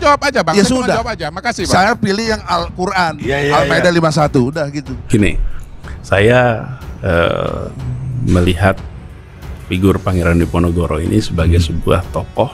jawab aja Bang. Ya Saya cuma sudah. jawab aja. Makasih Bang. Saya pilih yang Al-Quran, Iya. Al-Maidah 51, udah gitu. Gini, saya melihat figur Pangeran Diponegoro ini sebagai sebuah tokoh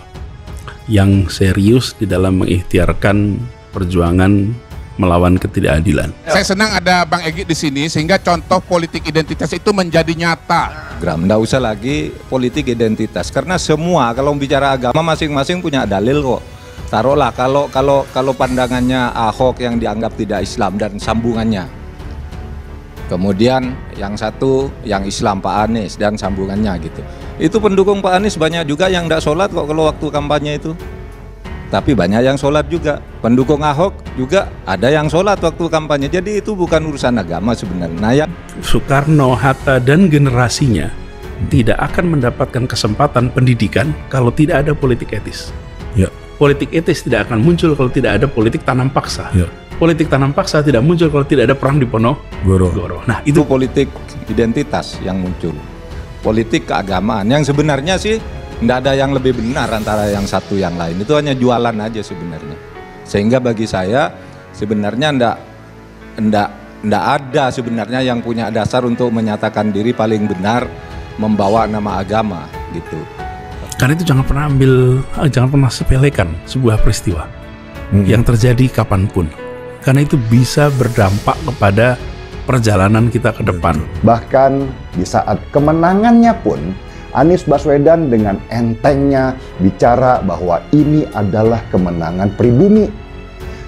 yang serius di dalam mengikhtiarkan perjuangan melawan ketidakadilan. Saya senang ada Bang Egy di sini sehingga contoh politik identitas itu menjadi nyata. Gram, nggak usah lagi politik identitas karena semua kalau bicara agama masing-masing punya dalil kok. Taruhlah kalau pandangannya Ahok yang dianggap tidak Islam dan sambungannya. Kemudian yang satu yang Islam Pak Anies dan sambungannya gitu. Itu pendukung Pak Anies banyak juga yang tidak sholat kok kalau waktu kampanye itu. Tapi banyak yang sholat juga. Pendukung Ahok juga ada yang sholat waktu kampanye. Jadi itu bukan urusan agama sebenarnya. Nah, Soekarno, Hatta, dan generasinya tidak akan mendapatkan kesempatan pendidikan kalau tidak ada politik etis. Ya. Politik etis tidak akan muncul kalau tidak ada politik tanam paksa. Ya. Politik tanam paksa tidak muncul kalau tidak ada perang di Ponorogo. Nah, itu politik identitas yang muncul. Politik keagamaan yang sebenarnya sih tidak ada yang lebih benar antara yang satu yang lain. Itu hanya jualan aja sebenarnya. Sehingga bagi saya sebenarnya ndak ada sebenarnya yang punya dasar untuk menyatakan diri paling benar membawa nama agama gitu. karena itu jangan pernah sepelekan sebuah peristiwa yang terjadi kapanpun. Karena itu bisa berdampak kepada perjalanan kita ke depan. Bahkan di saat kemenangannya pun, Anies Baswedan dengan entengnya bicara bahwa ini adalah kemenangan pribumi.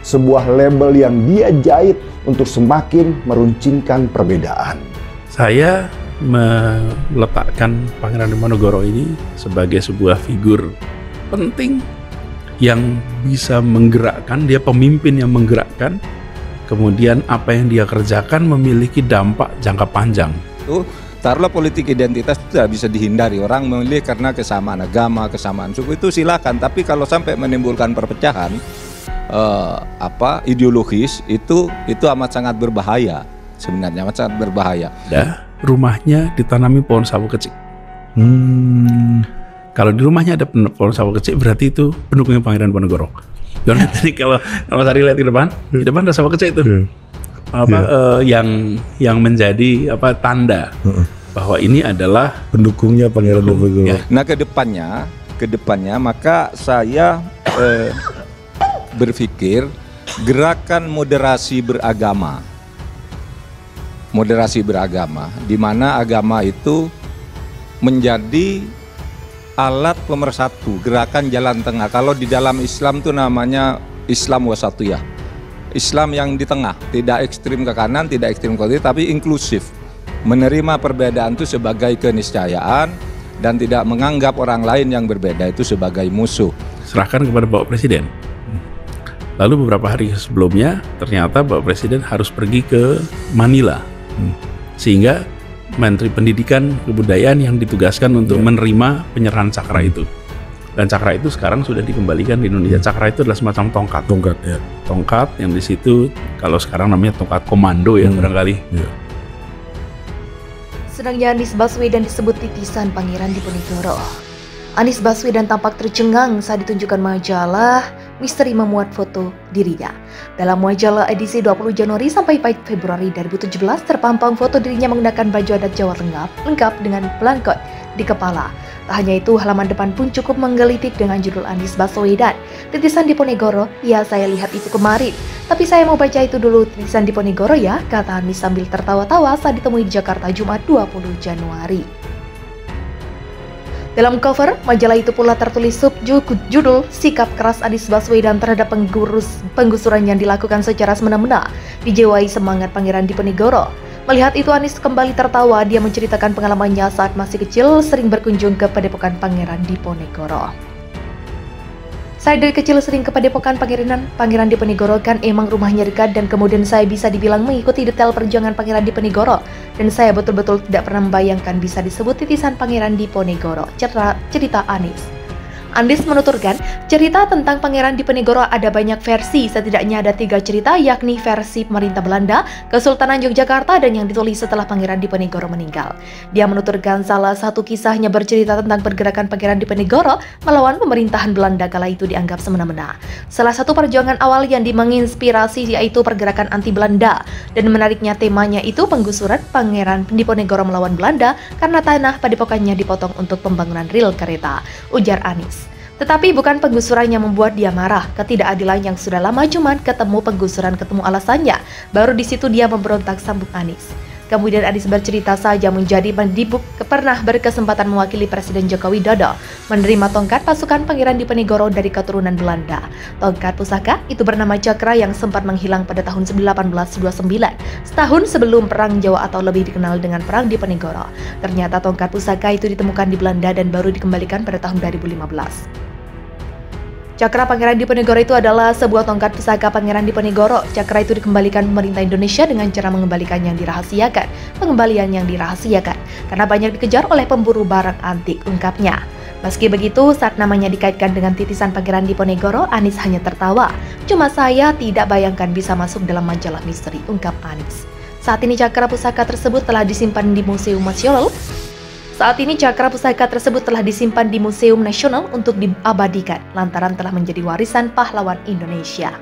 Sebuah label yang dia jahit untuk semakin meruncingkan perbedaan. Saya meletakkan Pangeran Diponegoro ini sebagai sebuah figur penting yang bisa menggerakkan, dia pemimpin yang menggerakkan, kemudian apa yang dia kerjakan memiliki dampak jangka panjang. Taruhlah politik identitas itu tidak bisa dihindari. Orang memilih karena kesamaan agama, kesamaan suku itu silakan. Tapi kalau sampai menimbulkan perpecahan ideologis itu amat sangat berbahaya. Sebenarnya amat sangat berbahaya. Rumahnya ditanami pohon sawo kecil. Kalau di rumahnya ada pohon sawo kecil berarti itu pendukungnya Pangeran Diponegoro. Jadi kalau tadi lihat di depan ada sawo kecil itu. Yang menjadi tanda bahwa ini adalah pendukungnya Pangeran Diponegoro. Ya. Nah kedepannya maka saya berpikir gerakan moderasi beragama, di mana agama itu menjadi alat pemersatu, gerakan jalan tengah. Kalau di dalam Islam itu namanya Islam wasatiyah. Islam yang di tengah, tidak ekstrim ke kanan, tidak ekstrim ke kiri, tapi inklusif. Menerima perbedaan itu sebagai keniscayaan dan tidak menganggap orang lain yang berbeda itu sebagai musuh. Serahkan kepada Bapak Presiden. Lalu beberapa hari sebelumnya ternyata Bapak Presiden harus pergi ke Manila. Sehingga Menteri Pendidikan Kebudayaan yang ditugaskan untuk menerima penyerahan cakra itu. Dan cakra itu sekarang sudah dikembalikan di Indonesia. Cakra itu adalah semacam tongkat. Tongkat yang di situ kalau sekarang namanya tongkat komando ya barangkali. Sedangnya Anies Baswedan disebut titisan Pangeran Diponegoro. Anies Baswedan tampak tercengang saat ditunjukkan majalah Misteri memuat foto dirinya. Dalam majalah edisi 20 Januari sampai 4 Februari 2017 terpampang foto dirinya menggunakan baju adat Jawa lengkap dengan belangkot di kepala. Tak hanya itu, halaman depan pun cukup menggelitik dengan judul Anies Baswedan, titisan Diponegoro. Ya, saya lihat itu kemarin. Tapi saya mau baca itu dulu, titisan Diponegoro ya, kata Anies sambil tertawa-tawa saat ditemui di Jakarta Jumat 20 Januari. Dalam cover, majalah itu pula tertulis subjudul Sikap Keras Anies Baswedan terhadap penggusuran yang dilakukan secara semena-mena, dijiwai semangat Pangeran Diponegoro. Melihat itu Anies kembali tertawa, dia menceritakan pengalamannya saat masih kecil sering berkunjung ke Padepokan Pangeran Diponegoro. Saya dari kecil sering ke Padepokan Pangeran Diponegoro, kan emang rumahnya dekat dan kemudian saya bisa dibilang mengikuti detail perjuangan Pangeran Diponegoro. Dan saya betul-betul tidak pernah membayangkan bisa disebut titisan Pangeran Diponegoro, cerita Anies. Andis menuturkan, cerita tentang Pangeran Diponegoro ada banyak versi, setidaknya ada 3 cerita, yakni versi pemerintah Belanda, Kesultanan Yogyakarta, dan yang ditulis setelah Pangeran Diponegoro meninggal. Dia menuturkan salah satu kisahnya bercerita tentang pergerakan Pangeran Diponegoro melawan pemerintahan Belanda kala itu dianggap semena-mena. Salah satu perjuangan awal yang menginspirasi yaitu pergerakan anti Belanda, dan menariknya temanya itu penggusuran Pangeran Diponegoro melawan Belanda karena tanah padepokannya dipotong untuk pembangunan rel kereta, ujar Anies. Tetapi bukan penggusuran yang membuat dia marah, ketidakadilan yang sudah lama, cuman ketemu penggusuran, ketemu alasannya, baru di situ dia memberontak, sambung Anies. Kemudian Anies bercerita saja menjadi pendibuk pernah berkesempatan mewakili Presiden Joko Widodo menerima tongkat pasukan Pangeran Diponegoro dari keturunan Belanda. Tongkat pusaka itu bernama Cakra yang sempat menghilang pada tahun 1829, setahun sebelum Perang Jawa atau lebih dikenal dengan Perang Diponegoro. Ternyata tongkat pusaka itu ditemukan di Belanda dan baru dikembalikan pada tahun 2015. Cakra Pangeran Diponegoro itu adalah sebuah tongkat pusaka Pangeran Diponegoro. Cakra itu dikembalikan pemerintah Indonesia dengan cara mengembalikan yang dirahasiakan. Pengembalian yang dirahasiakan karena banyak dikejar oleh pemburu barang antik, ungkapnya. Meski begitu, saat namanya dikaitkan dengan titisan Pangeran Diponegoro, Anies hanya tertawa. Cuma saya tidak bayangkan bisa masuk dalam majalah misteri, ungkap Anies. Saat ini cakra pusaka tersebut telah disimpan di Museum Nasional. Untuk diabadikan lantaran telah menjadi warisan pahlawan Indonesia.